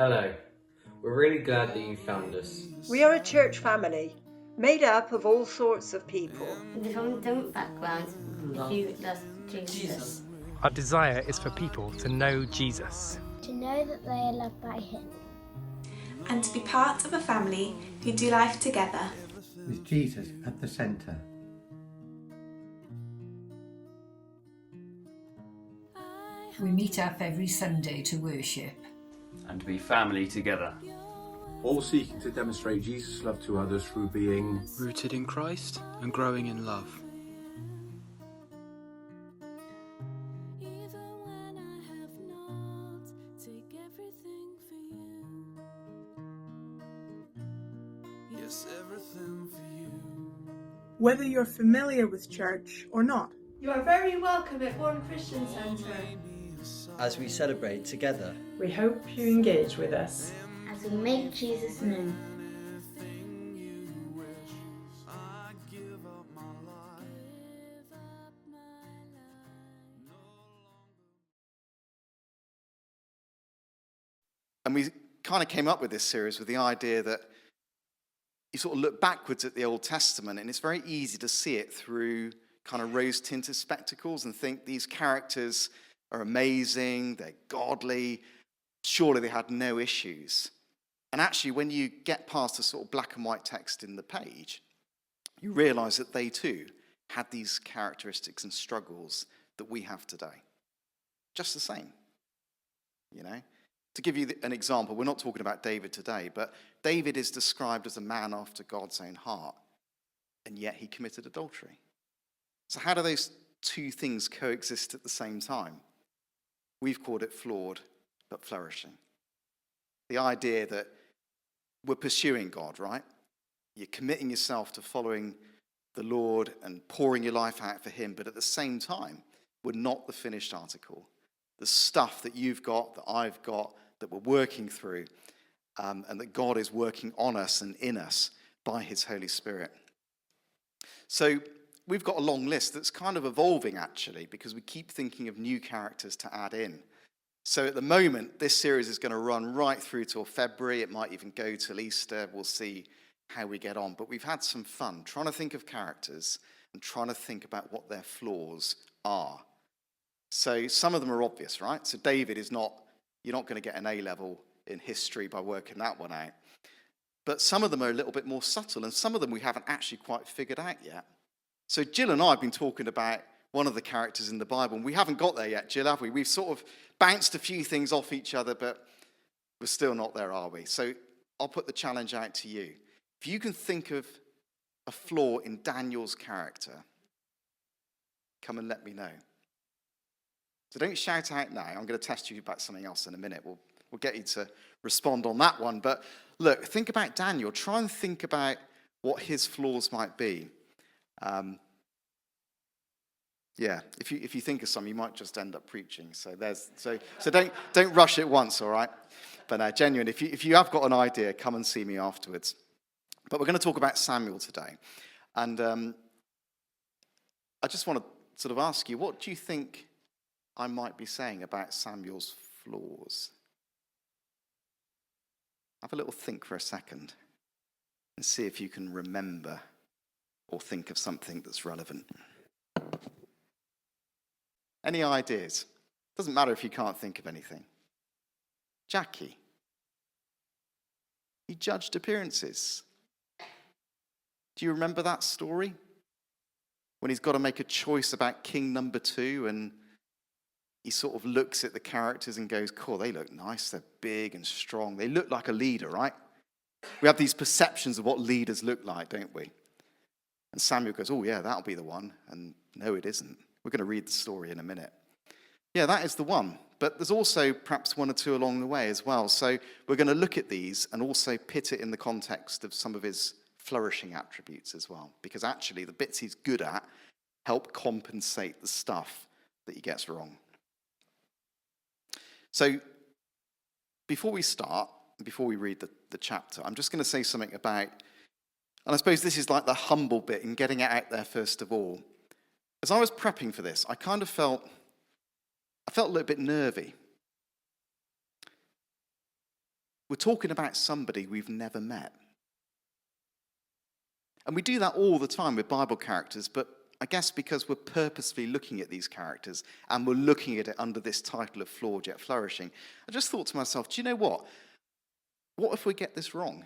Hello, we're really glad that you found us. We are a church family made up of all sorts of people. From different backgrounds, if you love Jesus. Our desire is for people to know Jesus. To know that they are loved by him. And to be part of a family who do life together. With Jesus at the centre. We meet up every Sunday to worship. And to be family together. All seeking to demonstrate Jesus' love to others through being rooted in Christ and growing in love. Whether you're familiar with church or not, you are very welcome at Bourne Christian Centre. As we celebrate together, we hope you engage with us as we make Jesus known. And we kind of came up with this series with the idea that you sort of look backwards at the Old Testament and it's very easy to see it through kind of rose-tinted spectacles and think these characters are amazing, they're godly, surely they had no issues. And actually, when you get past the sort of black and white text in the page, you realize that they too had these characteristics and struggles that we have today. Just the same, you know? To give you an example, we're not talking about David today, but David is described as a man after God's own heart, and yet he committed adultery. So how do those two things coexist at the same time? We've called it flawed, but flourishing. The idea that we're pursuing God, right? You're committing yourself to following the Lord and pouring your life out for him, but at the same time, we're not the finished article. The stuff that you've got, that I've got, that we're working through, and that God is working on us and in us by his Holy Spirit. So we've got a long list that's kind of evolving, actually, because we keep thinking of new characters to add in. So at the moment, this series is going to run right through till February. It might even go till Easter. We'll see how we get on. But we've had some fun trying to think of characters and trying to think about what their flaws are. So some of them are obvious, right? So David is not, you're not going to get an A-level in history by working that one out. But some of them are a little bit more subtle, and some of them we haven't actually quite figured out yet. So Jill and I have been talking about one of the characters in the Bible, and we haven't got there yet, Jill, have we? We've sort of bounced a few things off each other, but we're still not there, are we? So I'll put the challenge out to you. If you can think of a flaw in Daniel's character, come and let me know. So don't shout out now. I'm going to test you about something else in a minute. We'll get you to respond on that one. But look, think about Daniel. Try and think about what his flaws might be. If you think of some, you might just end up preaching. So don't rush it once, all right? But genuine, if you have got an idea, come and see me afterwards. But we're going to talk about Samuel today, and I just want to sort of ask you, what do you think I might be saying about Samuel's flaws? Have a little think for a second and see if you can remember or think of something that's relevant. Any ideas? Doesn't matter if you can't think of anything. Jackie. He judged appearances. Do you remember that story? When he's got to make a choice about king number 2, and he sort of looks at the characters and goes, cool, they look nice, they're big and strong. They look like a leader, right? We have these perceptions of what leaders look like, don't we? And Samuel goes, oh yeah, that'll be the one. And no, it isn't. We're going to read the story in a minute. Yeah, that is the one. But there's also perhaps one or two along the way as well. So we're going to look at these and also pit it in the context of some of his flourishing attributes as well. Because actually the bits he's good at help compensate the stuff that he gets wrong. So before we start, before we read the chapter, I'm just going to say something about, and I suppose this is like the humble bit in getting it out there first of all. As I was prepping for this, I kind of felt a little bit nervy. we're talking about somebody we've never met. And we do that all the time with Bible characters, but I guess because we're purposefully looking at these characters and we're looking at it under this title of Flawed yet Flourishing, I just thought to myself, do you know what? What if we get this wrong?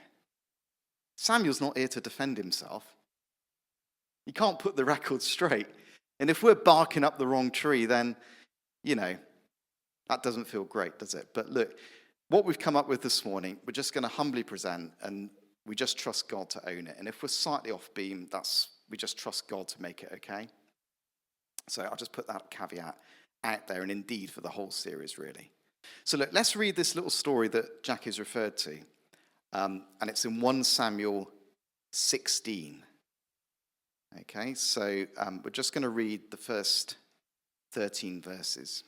Samuel's not here to defend himself. He can't put the record straight. And if we're barking up the wrong tree, then, that doesn't feel great, does it? But look, what we've come up with this morning, we're just going to humbly present, and we just trust God to own it. And if we're slightly off beam, we just trust God to make it okay. So I'll just put that caveat out there, and indeed for the whole series, really. So look, let's read this little story that Jackie's referred to. And it's in 1 Samuel 16. Okay, so we're just going to read the first 13 verses.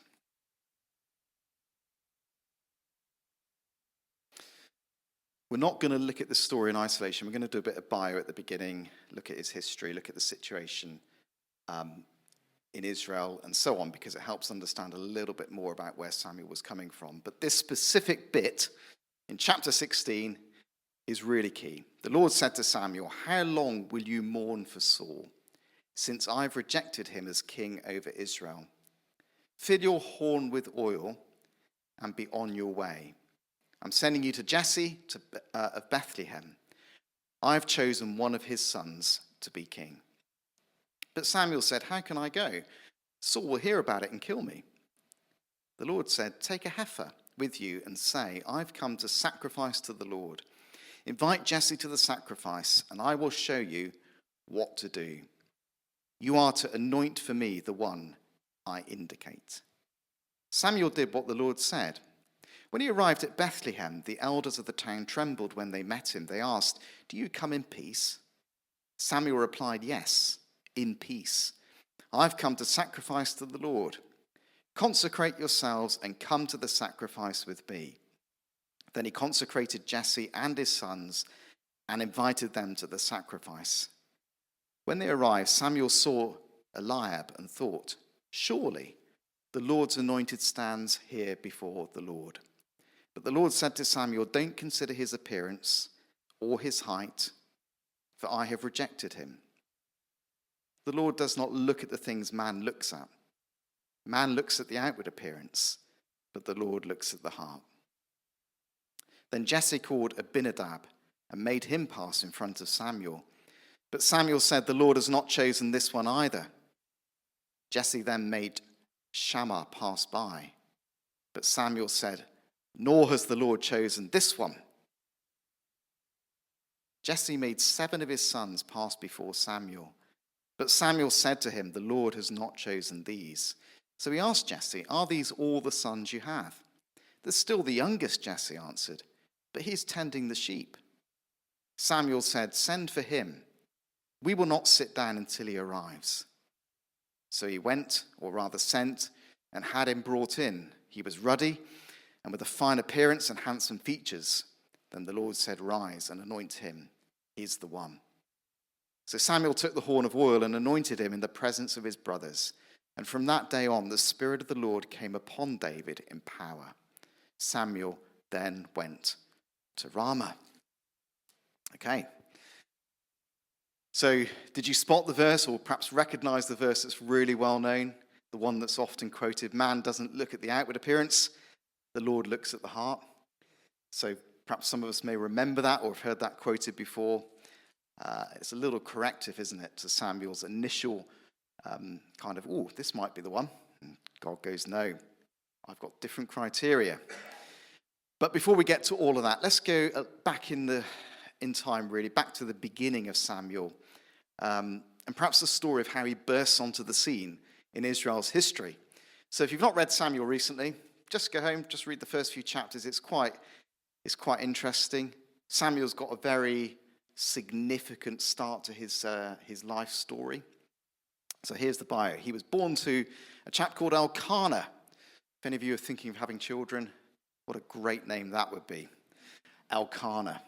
We're not going to look at the story in isolation. We're going to do a bit of bio at the beginning, look at his history, look at the situation in Israel, and so on, because it helps understand a little bit more about where Samuel was coming from. But this specific bit in chapter 16 is really key. The Lord said to Samuel, "How long will you mourn for Saul, since I've rejected him as king over Israel? Fill your horn with oil and be on your way. I'm sending you to Jesse of Bethlehem. I've chosen one of his sons to be king." But Samuel said, "How can I go? Saul will hear about it and kill me." The Lord said, "Take a heifer with you and say, 'I've come to sacrifice to the Lord.' Invite Jesse to the sacrifice, and I will show you what to do. You are to anoint for me the one I indicate." Samuel did what the Lord said. When he arrived at Bethlehem, the elders of the town trembled when they met him. They asked, "Do you come in peace?" Samuel replied, "Yes, in peace. I've come to sacrifice to the Lord. Consecrate yourselves and come to the sacrifice with me." Then he consecrated Jesse and his sons and invited them to the sacrifice. When they arrived, Samuel saw Eliab and thought, "Surely the Lord's anointed stands here before the Lord." But the Lord said to Samuel, "Don't consider his appearance or his height, for I have rejected him. The Lord does not look at the things man looks at. Man looks at the outward appearance, but the Lord looks at the heart." Then Jesse called Abinadab and made him pass in front of Samuel. But Samuel said, "The Lord has not chosen this one either." Jesse then made Shammah pass by. But Samuel said, "Nor has the Lord chosen this one." Jesse made 7 of his sons pass before Samuel. But Samuel said to him, "The Lord has not chosen these." So he asked Jesse, "Are these all the sons you have?" "There's still the youngest," Jesse answered, "but he's tending the sheep." Samuel said, "Send for him. We will not sit down until he arrives." So he went, or rather sent, and had him brought in. He was ruddy and with a fine appearance and handsome features. Then the Lord said, "Rise and anoint him. He's the one." So Samuel took the horn of oil and anointed him in the presence of his brothers. And from that day on, the Spirit of the Lord came upon David in power. Samuel then went to Ramah. Okay. So did you spot the verse, or perhaps recognize the verse that's really well known? The one that's often quoted, "Man doesn't look at the outward appearance, the Lord looks at the heart." So perhaps some of us may remember that or have heard that quoted before. It's a little corrective, isn't it, to Samuel's initial kind of, "Oh, this might be the one." And God goes, "No, I've got different criteria." But before we get to all of that, let's go back in time, really, back to the beginning of Samuel, and perhaps the story of how he bursts onto the scene in Israel's history. So if you've not read Samuel recently, just go home, just read the first few chapters. It's quite interesting. Samuel's got a very significant start to his life story. So here's the bio. He was born to a chap called Elkanah. If any of you are thinking of having children, what a great name that would be. Elkanah.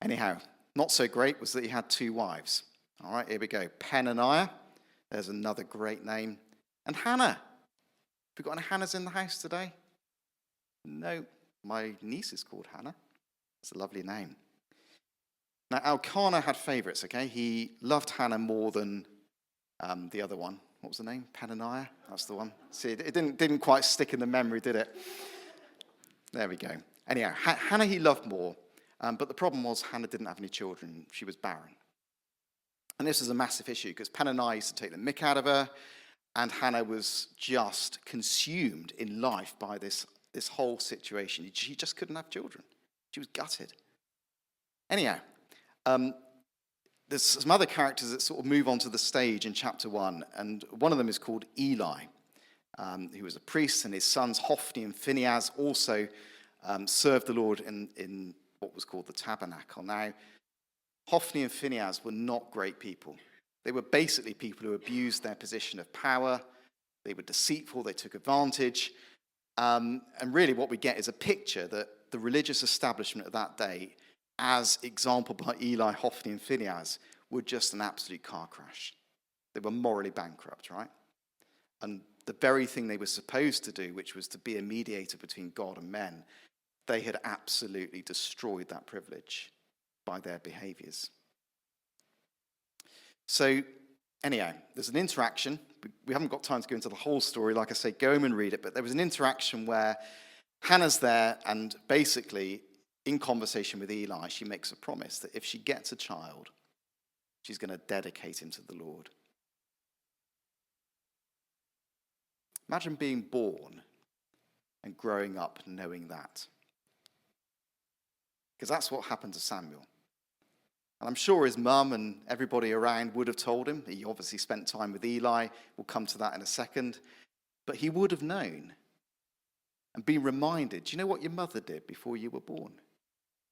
Anyhow, not so great was that he had 2 wives. All right, here we go. Peninnah, there's another great name. And Hannah. Have we got any Hannahs in the house today? No, my niece is called Hannah. It's a lovely name. Now, Elkanah had favourites, okay? He loved Hannah more than the other one. What was the name? Peninnah? That's the one. See, it didn't quite stick in the memory, did it? There we go. Anyhow, Hannah he loved more, but the problem was Hannah didn't have any children. She was barren. And this was a massive issue because Peninnah used to take the mick out of her, and Hannah was just consumed in life by this whole situation. She just couldn't have children. She was gutted. Anyhow, there's some other characters that sort of move onto the stage in chapter 1, and one of them is called Eli, who was a priest, and his sons Hophni and Phinehas also served the Lord in what was called the tabernacle. Now, Hophni and Phinehas were not great people. They were basically people who abused their position of power. They were deceitful, they took advantage, and really what we get is a picture that the religious establishment of that day, as exampled by Eli, Hophni, and Phinehas, were just an absolute car crash. They were morally bankrupt, right? And the very thing they were supposed to do, which was to be a mediator between God and men, they had absolutely destroyed that privilege by their behaviors. So, anyhow, there's an interaction. We haven't got time to go into the whole story. Like I say, go home and read it. But there was an interaction where Hannah's there, and basically, in conversation with Eli, she makes a promise that if she gets a child, she's going to dedicate him to the Lord. Imagine being born and growing up knowing that. Because that's what happened to Samuel. And I'm sure his mum and everybody around would have told him. He obviously spent time with Eli. We'll come to that in a second. But he would have known and been reminded, do you know what your mother did before you were born?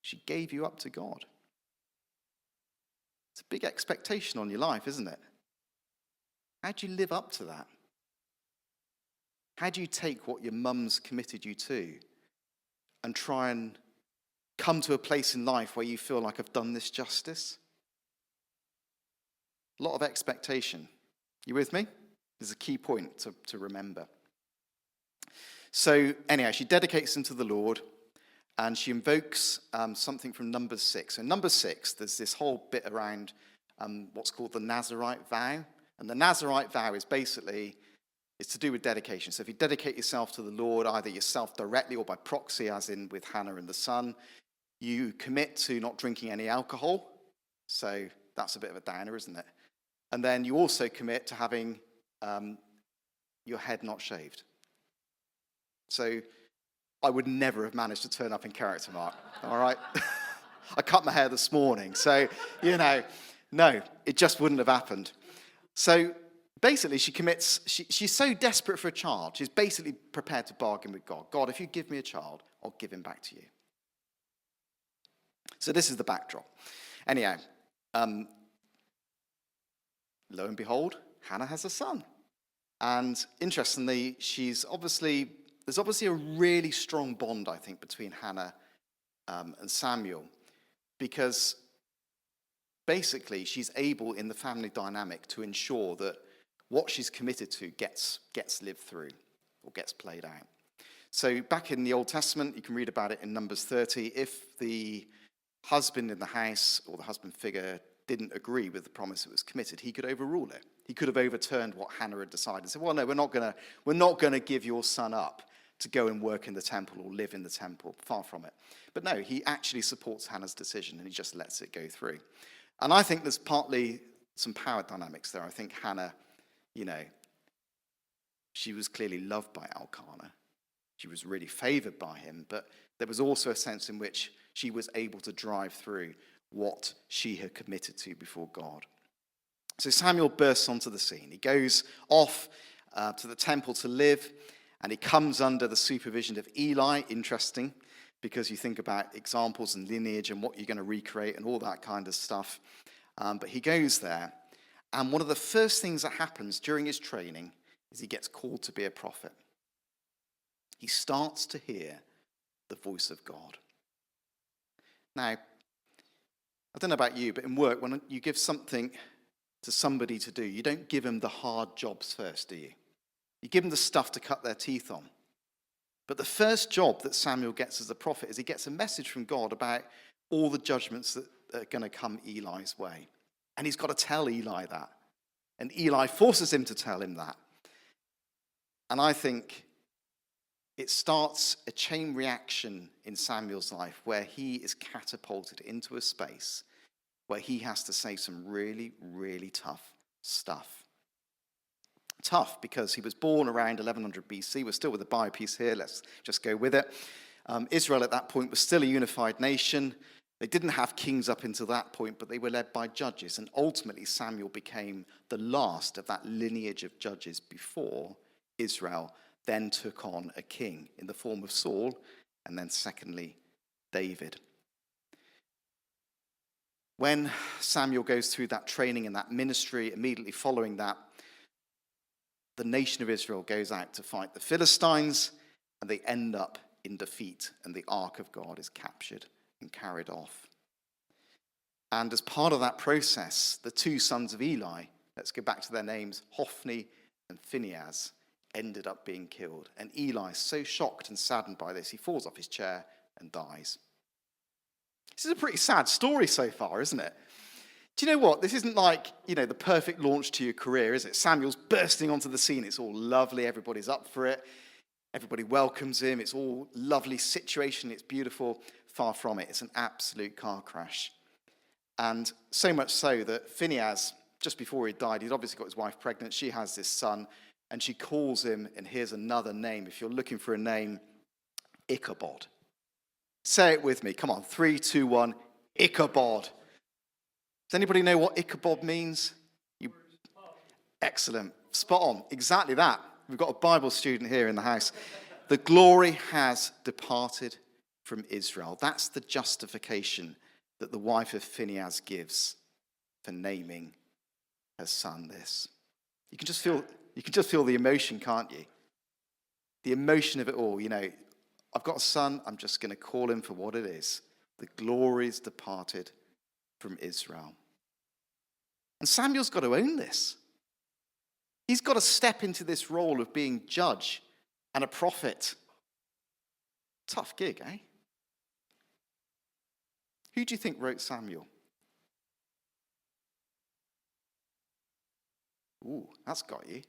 She gave you up to God. It's a big expectation on your life, isn't it? How do you live up to that? How do you take what your mum's committed you to and try and come to a place in life where you feel like I've done this justice? A lot of expectation. You with me? There's a key point to remember. So anyhow, she dedicates him to the Lord, and she invokes something from Numbers 6. So in Numbers 6, there's this whole bit around what's called the Nazirite vow. And the Nazirite vow is basically, it's to do with dedication. So if you dedicate yourself to the Lord, either yourself directly or by proxy, as in with Hannah and the son, you commit to not drinking any alcohol. So that's a bit of a downer, isn't it? And then you also commit to having your head not shaved. So I would never have managed to turn up in character, Mark. All right? I cut my hair this morning. So, no, it just wouldn't have happened. So basically, she commits, she's so desperate for a child, she's basically prepared to bargain with God. God, if you give me a child, I'll give him back to you. So this is the backdrop. Anyhow, lo and behold, Hannah has a son. And interestingly, there's obviously a really strong bond, I think, between Hannah and Samuel, because basically she's able in the family dynamic to ensure that what she's committed to gets lived through or gets played out. So back in the Old Testament, you can read about it in Numbers 30. If the husband in the house or the husband figure didn't agree with the promise that was committed, he could overrule it. He could have overturned what Hannah had decided and said, well, no, we're not going to give your son up to go and work in the temple or live in the temple. Far from it. But no, he actually supports Hannah's decision and he just lets it go through. And I think there's partly some power dynamics there. I think Hannah, she was clearly loved by Elkanah. She was really favored by him, but there was also a sense in which she was able to drive through what she had committed to before God. So Samuel bursts onto the scene. He goes off to the temple to live, and he comes under the supervision of Eli. Interesting, because you think about examples and lineage and what you're going to recreate and all that kind of stuff. But he goes there, and one of the first things that happens during his training is he gets called to be a prophet. He starts to hear the voice of God. Now, I don't know about you, but in work, when you give something to somebody to do, you don't give them the hard jobs first, do you? You give them the stuff to cut their teeth on. But the first job that Samuel gets as a prophet is he gets a message from God about all the judgments that are going to come Eli's way. And he's got to tell Eli that. And Eli forces him to tell him that. And I think it starts a chain reaction in Samuel's life where he is catapulted into a space where he has to say some really, really tough stuff. Tough because he was born around 1100 BC. We're still with the Bible piece here. Let's just go with it. Israel at that point was still a unified nation. They didn't have kings up until that point, but they were led by judges. And ultimately, Samuel became the last of that lineage of judges before Israel then took on a king in the form of Saul, and then secondly, David. When Samuel goes through that training and that ministry, immediately following that, the nation of Israel goes out to fight the Philistines, and they end up in defeat, and the ark of God is captured and carried off. And as part of that process, the two sons of Eli, let's go back to their names, Hophni and Phinehas, ended up being killed. And Eli is so shocked and saddened by this, he falls off his chair and dies. This is a pretty sad story so far, isn't it? Do you know what? This isn't like, the perfect launch to your career, is it? Samuel's bursting onto the scene. It's all lovely. Everybody's up for it. Everybody welcomes him. It's all lovely situation. It's beautiful. Far from it. It's an absolute car crash. And so much so that Phinehas, just before he died, he'd obviously got his wife pregnant. She has this son. And she calls him, and here's another name. If you're looking for a name, Ichabod. Say it with me. Come on. 3, 2, 1. Ichabod. Does anybody know what Ichabod means? Excellent. Spot on. Exactly that. We've got a Bible student here in the house. The glory has departed from Israel. That's the justification that the wife of Phinehas gives for naming her son this. You can just feel the emotion, can't you? The emotion of it all. I've got a son, I'm just going to call him for what it is. The glory's departed from Israel. And Samuel's got to own this. He's got to step into this role of being judge and a prophet. Tough gig, eh? Who do you think wrote Samuel? Ooh, that's got you.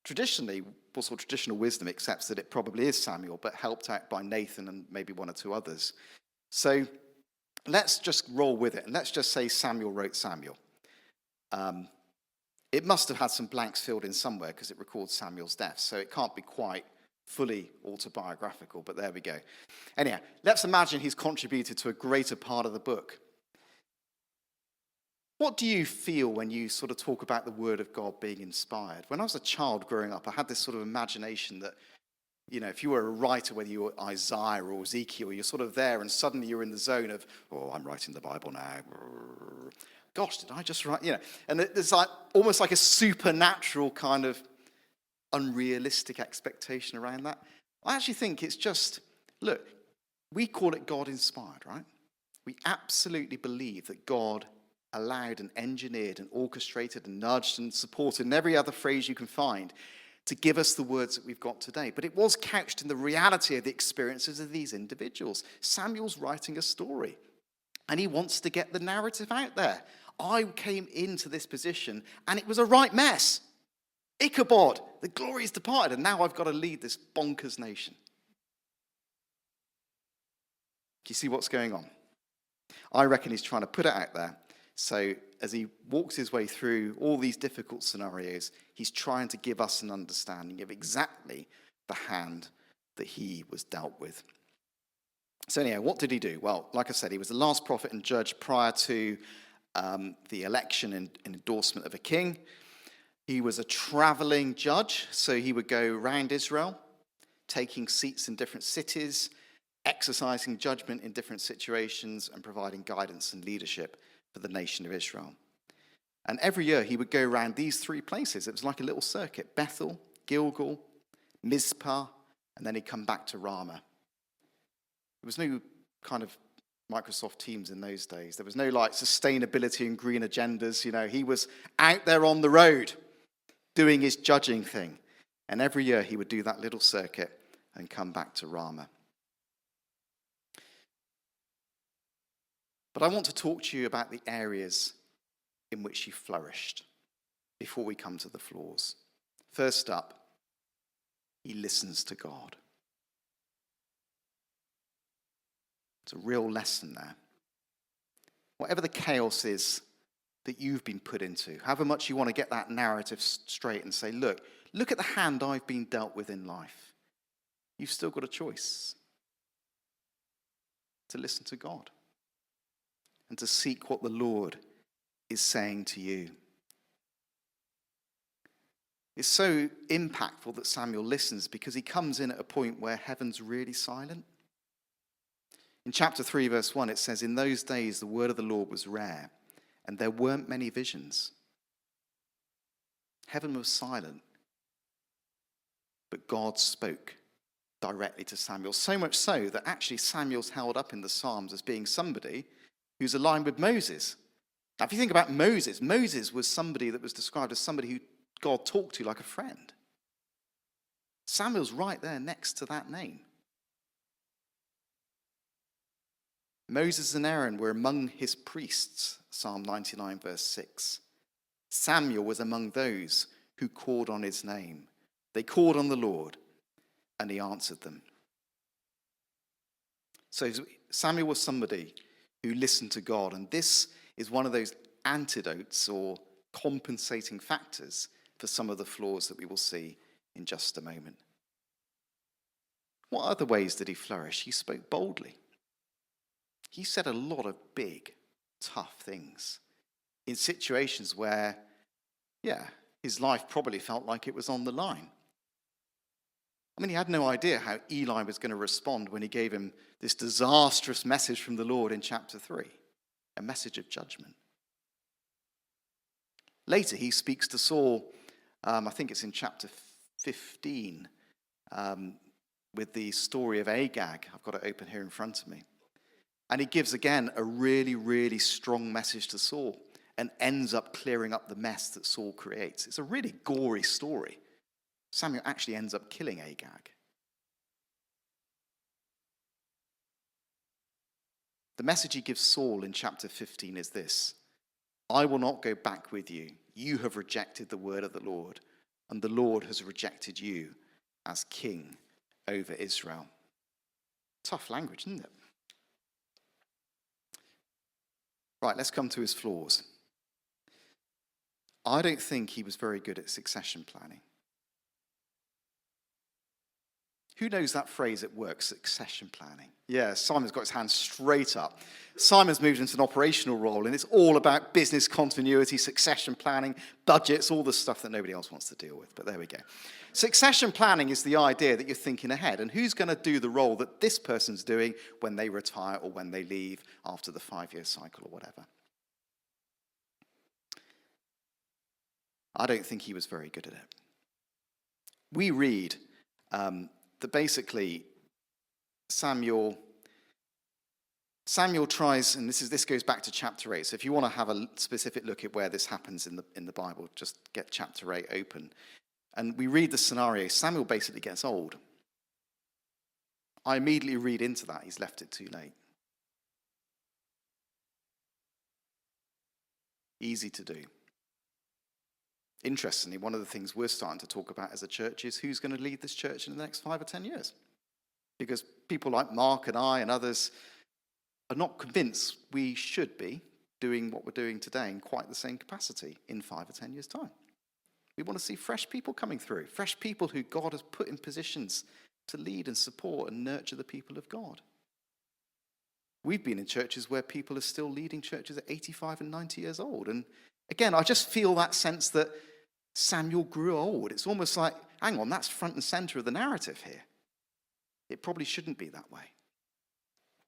Traditionally, also traditional wisdom accepts that it probably is Samuel, but helped out by Nathan and maybe one or two others. So let's just roll with it, and let's just say Samuel wrote Samuel. It must have had some blanks filled in somewhere because it records Samuel's death, so it can't be quite fully autobiographical, but there we go. Anyhow, let's imagine he's contributed to a greater part of the book. What do you feel when you sort of talk about the Word of God being inspired? When I was a child growing up, I had this sort of imagination that, if you were a writer, whether you were Isaiah or Ezekiel, you're sort of there and suddenly you're in the zone of, I'm writing the Bible now. Gosh, did I just write? And there's almost like a supernatural kind of unrealistic expectation around that. I actually think it's just, look, we call it God inspired, right? We absolutely believe that God allowed and engineered and orchestrated and nudged and supported and every other phrase you can find to give us the words that we've got today. But it was couched in the reality of the experiences of these individuals. Samuel's writing a story, and he wants to get the narrative out there. I came into this position, and it was a right mess. Ichabod, the glory is departed, and now I've got to lead this bonkers nation. Do you see what's going on? I reckon he's trying to put it out there. So as he walks his way through all these difficult scenarios, he's trying to give us an understanding of exactly the hand that he was dealt with. So anyhow, what did he do? Well, like I said, he was the last prophet and judge prior to the election and endorsement of a king. He was a traveling judge, so he would go around Israel, taking seats in different cities, exercising judgment in different situations, and providing guidance and leadership for the nation of Israel. And every year he would go around these three places. It was like a little circuit: Bethel, Gilgal, Mizpah, and then he'd come back to Ramah. There was no kind of Microsoft Teams in those days. There was no sustainability and green agendas. He was out there on the road doing his judging thing. And every year he would do that little circuit and come back to Ramah. But I want to talk to you about the areas in which he flourished before we come to the flaws. First up, he listens to God. It's a real lesson there. Whatever the chaos is that you've been put into, however much you want to get that narrative straight and say, look at the hand I've been dealt with in life. You've still got a choice to listen to God and to seek what the Lord is saying to you. It's so impactful that Samuel listens because he comes in at a point where heaven's really silent. In chapter 3, verse 1, it says, "In those days the word of the Lord was rare, and there weren't many visions." Heaven was silent, but God spoke directly to Samuel. So much so that actually Samuel's held up in the Psalms as being somebody who's aligned with Moses. Now, if you think about Moses, Moses was somebody that was described as somebody who God talked to like a friend. Samuel's right there next to that name. Moses and Aaron were among his priests, Psalm 99, verse 6. Samuel was among those who called on his name. They called on the Lord, and he answered them. So Samuel was somebody who listened to God, and this is one of those antidotes or compensating factors for some of the flaws that we will see in just a moment. What other ways did he flourish? He spoke boldly. He said a lot of big, tough things in situations where, his life probably felt like it was on the line. I mean, he had no idea how Eli was going to respond when he gave him this disastrous message from the Lord in chapter 3, a message of judgment. Later, he speaks to Saul, I think it's in chapter 15, with the story of Agag. I've got it open here in front of me. And he gives, again, a really, really strong message to Saul and ends up clearing up the mess that Saul creates. It's a really gory story. Samuel actually ends up killing Agag. The message he gives Saul in chapter 15 is this: "I will not go back with you. You have rejected the word of the Lord, and the Lord has rejected you as king over Israel." Tough language, isn't it? Right, let's come to his flaws. I don't think he was very good at succession planning. Who knows that phrase at work, succession planning? Yeah, Simon's got his hand straight up. Simon's moved into an operational role, and it's all about business continuity, succession planning, budgets, all the stuff that nobody else wants to deal with. But there we go. Succession planning is the idea that you're thinking ahead, and who's going to do the role that this person's doing when they retire or when they leave after the 5-year cycle or whatever. I don't think he was very good at it. We read that basically Samuel tries, and this goes back to chapter 8. So if you want to have a specific look at where this happens in the Bible, just get chapter 8 open. And we read the scenario. Samuel basically gets old. I immediately read into that he's left it too late. Easy to do. Interestingly, one of the things we're starting to talk about as a church is who's going to lead this church in the next 5 or 10 years. Because people like Mark and I and others are not convinced we should be doing what we're doing today in quite the same capacity in 5 or 10 years' time. We want to see fresh people coming through, fresh people who God has put in positions to lead and support and nurture the people of God. We've been in churches where people are still leading churches at 85 and 90 years old. And again, I just feel that sense that Samuel grew old. It's almost like, hang on, that's front and center of the narrative here. It probably shouldn't be that way.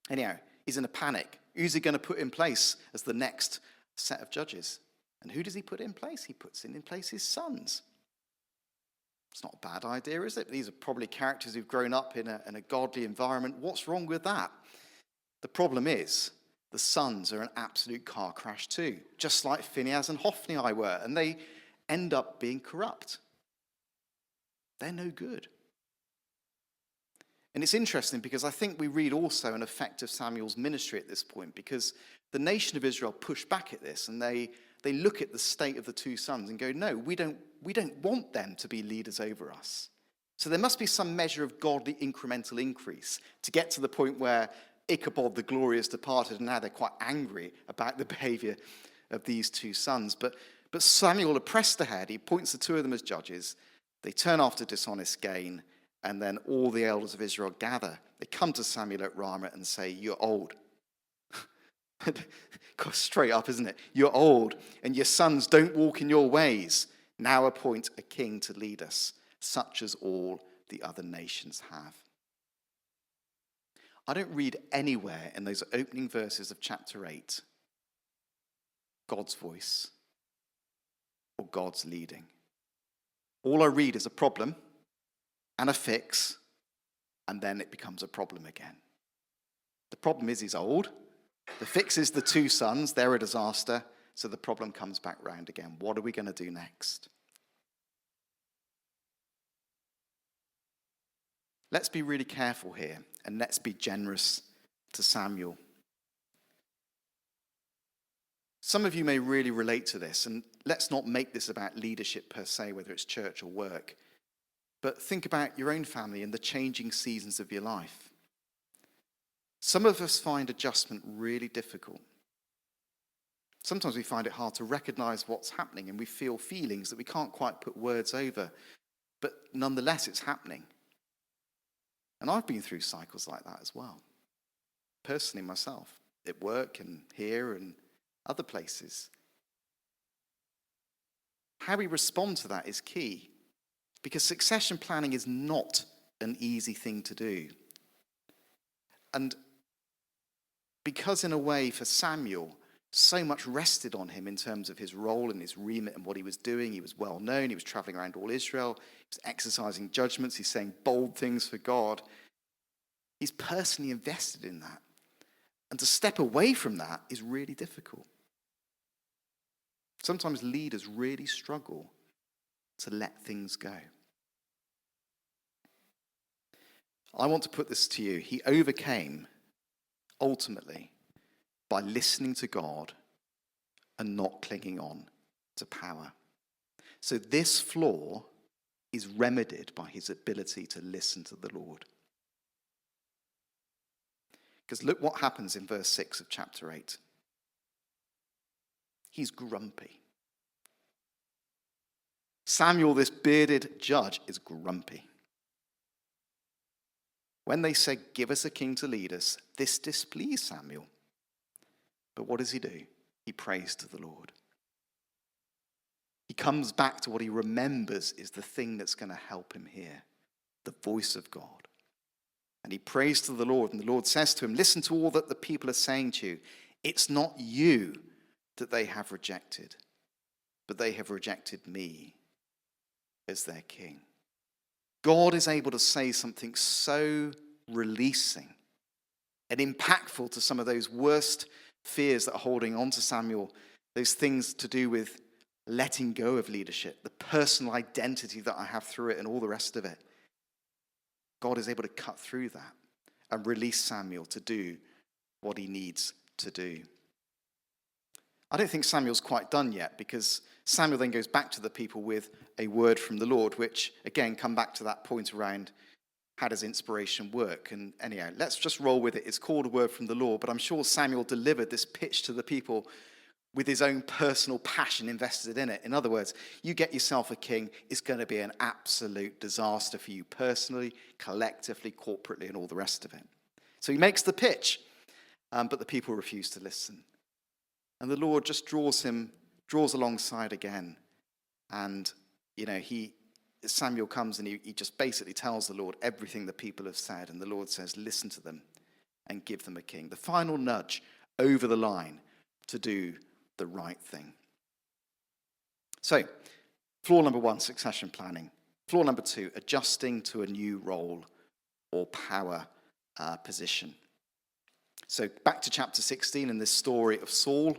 Anyhow, he's in a panic. Who's he going to put in place as the next set of judges? And who does he put in place? He puts in place his sons. It's not a bad idea, is it? These are probably characters who've grown up in a godly environment. What's wrong with that? The problem is, the sons are an absolute car crash too, just like Phinehas and Hophni were, and they end up being corrupt. They're no good. And it's interesting because I think we read also an effect of Samuel's ministry at this point, because the nation of Israel push back at this, and they look at the state of the two sons and go, no, we don't want them to be leaders over us. So there must be some measure of godly incremental increase to get to the point where Ichabod the glorious departed, and now they're quite angry about the behavior of these two sons. But Samuel had pressed ahead. He appoints the two of them as judges. They turn after dishonest gain, and then all the elders of Israel gather. They come to Samuel at Ramah and say, you're old. Goes straight up, isn't it? You're old, and your sons don't walk in your ways. Now appoint a king to lead us, such as all the other nations have. I don't read anywhere in those opening verses of chapter 8 God's voice or God's leading. All I read is a problem and a fix, and then it becomes a problem again. The problem is he's old. The fix is the two sons. They're a disaster. So the problem comes back round again. What are we going to do next? Let's be really careful here, and let's be generous to Samuel. Some of you may really relate to this, and let's not make this about leadership per se, whether it's church or work, but think about your own family and the changing seasons of your life. Some of us find adjustment really difficult. Sometimes we find it hard to recognize what's happening, and we feel feelings that we can't quite put words over, but nonetheless it's happening. And I've been through cycles like that as well, personally myself, at work and here and other places. How we respond to that is key, because succession planning is not an easy thing to do. And because in a way for Samuel, so much rested on him in terms of his role and his remit and what he was doing. He was well known. He was traveling around all Israel. He was exercising judgments. He's saying bold things for God. He's personally invested in that. And to step away from that is really difficult. Sometimes leaders really struggle to let things go. I want to put this to you. He overcame, ultimately, by listening to God and not clinging on to power. So this flaw is remedied by his ability to listen to the Lord. Because look what happens in verse 6 of chapter 8. He's grumpy. Samuel, this bearded judge, is grumpy. When they said, give us a king to lead us, this displeased Samuel. But what does he do? He prays to the Lord. He comes back to what he remembers is the thing that's going to help him hear, the voice of God. And he prays to the Lord, and the Lord says to him, listen to all that the people are saying to you. It's not you that they have rejected, but they have rejected me as their king. God is able to say something so releasing and impactful to some of those worst fears that are holding on to Samuel, those things to do with letting go of leadership, the personal identity that I have through it and all the rest of it. God is able to cut through that and release Samuel to do what he needs to do. I don't think Samuel's quite done yet, because Samuel then goes back to the people with a word from the Lord, which, again, come back to that point around how does inspiration work? And anyhow, let's just roll with it. It's called a word from the Lord, but I'm sure Samuel delivered this pitch to the people with his own personal passion invested in it. In other words, you get yourself a king, it's going to be an absolute disaster for you personally, collectively, corporately, and all the rest of it. So he makes the pitch, but the people refuse to listen. And the Lord just draws alongside again. And, Samuel comes and he just basically tells the Lord everything the people have said. And the Lord says, listen to them and give them a king. The final nudge over the line to do the right thing. So, flaw number 1, succession planning. Flaw number 2, adjusting to a new role or power position. So back to chapter 16 in this story of Saul.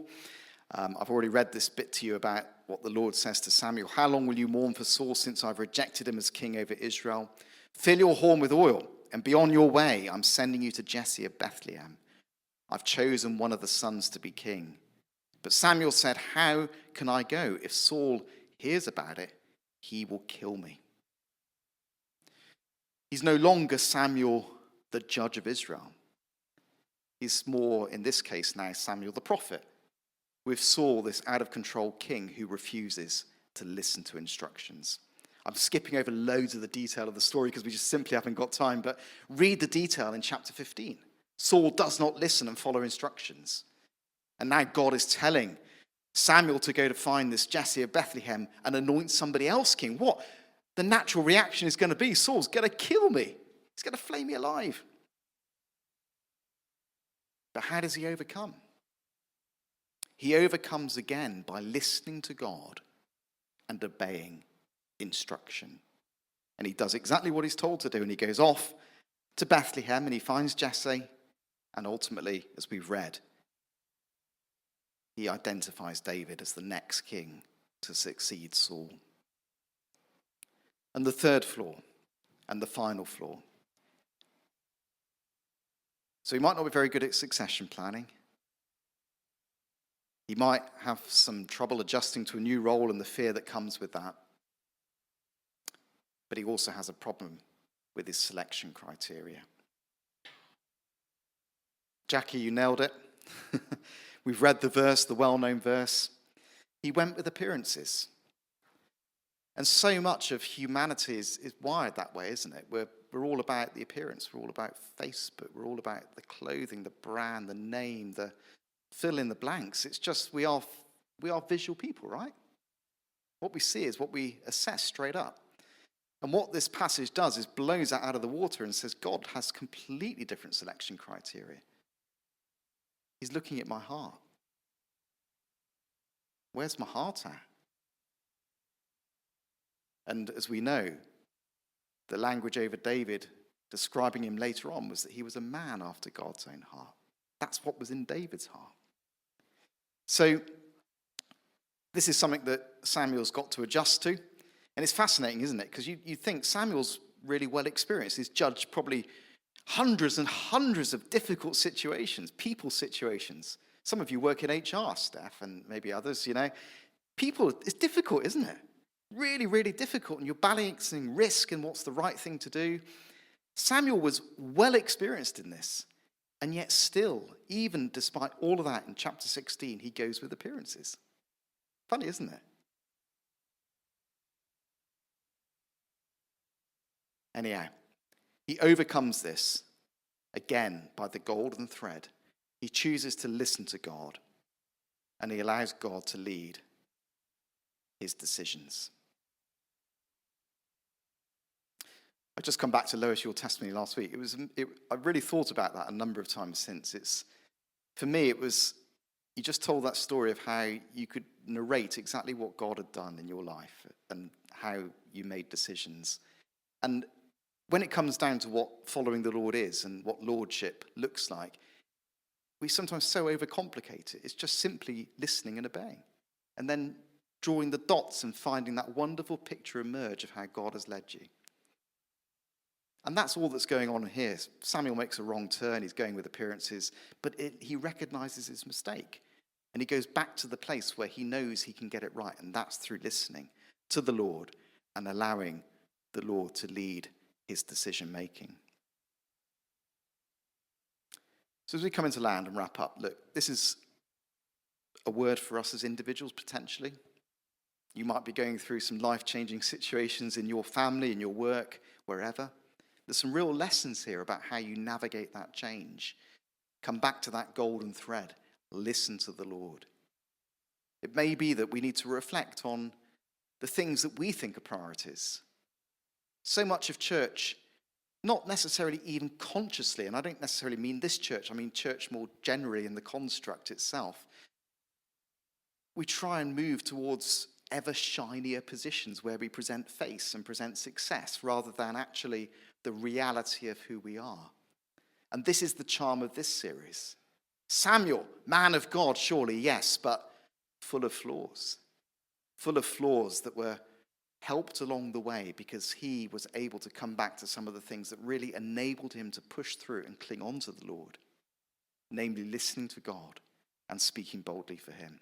I've already read this bit to you about what the Lord says to Samuel. How long will you mourn for Saul since I've rejected him as king over Israel? Fill your horn with oil and be on your way. I'm sending you to Jesse of Bethlehem. I've chosen one of the sons to be king. But Samuel said, how can I go? If Saul hears about it, he will kill me. He's no longer Samuel, the judge of Israel. He's more, in this case now, Samuel the prophet, with Saul, this out-of-control king who refuses to listen to instructions. I'm skipping over loads of the detail of the story because we just simply haven't got time, but read the detail in chapter 15. Saul does not listen and follow instructions. And now God is telling Samuel to go to find this Jesse of Bethlehem and anoint somebody else king. What? The natural reaction is going to be, Saul's going to kill me. He's going to flay me alive. But how does he overcome? He overcomes again by listening to God and obeying instruction. And he does exactly what he's told to do. And he goes off to Bethlehem and he finds Jesse. And ultimately, as we've read, he identifies David as the next king to succeed Saul. And the third flaw, and the final flaw. So he might not be very good at succession planning. He might have some trouble adjusting to a new role and the fear that comes with that. But he also has a problem with his selection criteria. Jackie, you nailed it. We've read the verse, the well-known verse. He went with appearances. And so much of humanity is wired that way, isn't it? We're all about the appearance. We're all about Facebook. We're all about the clothing, the brand, the name, the fill in the blanks. It's just we are visual people, right? What we see is what we assess straight up. And what this passage does is blows that out of the water and says God has completely different selection criteria. He's looking at my heart. Where's my heart at? And as we know, the language over David describing him later on was that he was a man after God's own heart. That's what was in David's heart. So this is something that Samuel's got to adjust to. And it's fascinating, isn't it? Because you think Samuel's really well experienced. He's judged probably hundreds and hundreds of difficult situations, people situations. Some of you work in HR, Steph, and maybe others, People, it's difficult, isn't it? Really, really difficult. And you're balancing risk and what's the right thing to do. Samuel was well experienced in this. And yet still, even despite all of that, in chapter 16, he goes with appearances. Funny, isn't it? Anyhow, he overcomes this, again, by the golden thread. He chooses to listen to God, and he allows God to lead his decisions. I've just come back to Lois, your testimony last week. I really thought about that a number of times since. For me, you just told that story of how you could narrate exactly what God had done in your life and how you made decisions. And when it comes down to what following the Lord is and what lordship looks like, we sometimes so overcomplicate it. It's just simply listening and obeying. And then drawing the dots and finding that wonderful picture emerge of how God has led you. And that's all that's going on here. Samuel makes a wrong turn. He's going with appearances. But he recognizes his mistake. And he goes back to the place where he knows he can get it right. And that's through listening to the Lord and allowing the Lord to lead his decision making. So as we come into land and wrap up, look, this is a word for us as individuals potentially. You might be going through some life-changing situations in your family, in your work, wherever. There's some real lessons here about how you navigate that change. Come back to that golden thread. Listen to the Lord. It may be that we need to reflect on the things that we think are priorities. So much of church, not necessarily even consciously, and I don't necessarily mean this church, I mean church more generally in the construct itself. We try and move towards ever shinier positions where we present face and present success rather than actually the reality of who we are. And this is the charm of this series. Samuel, man of God, surely, yes, but full of flaws. Full of flaws that were helped along the way because he was able to come back to some of the things that really enabled him to push through and cling on to the Lord, namely listening to God and speaking boldly for him.